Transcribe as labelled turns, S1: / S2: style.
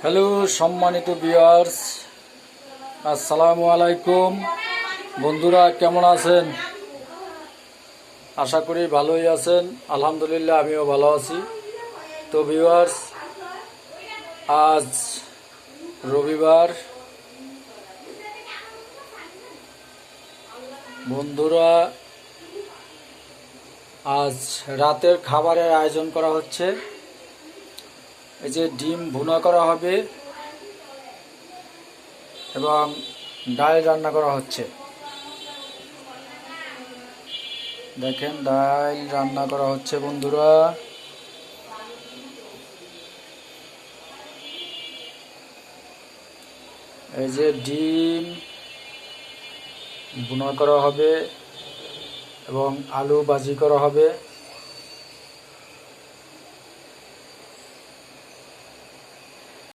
S1: Hello সম্মানিত viewers, আসসালামু আলাইকুম। বন্ধুরা কেমন আছেন? আশা করি ভালোই আছেন। আলহামদুলিল্লাহ আমিও ভালো আছি। তো ভিউয়ার্স, আজ রবিবার। বন্ধুরা, আজ রাতের খাবারের আয়োজন করা হচ্ছে। এই যে ডিম ভুনা করা হবে এবং ডাল রান্না করা হচ্ছে। দেখেন, ডাল রান্না করা হচ্ছে বন্ধুরা। এই যে ডিম ভুনা করা হবে এবং আলু ভাজি করা হবে।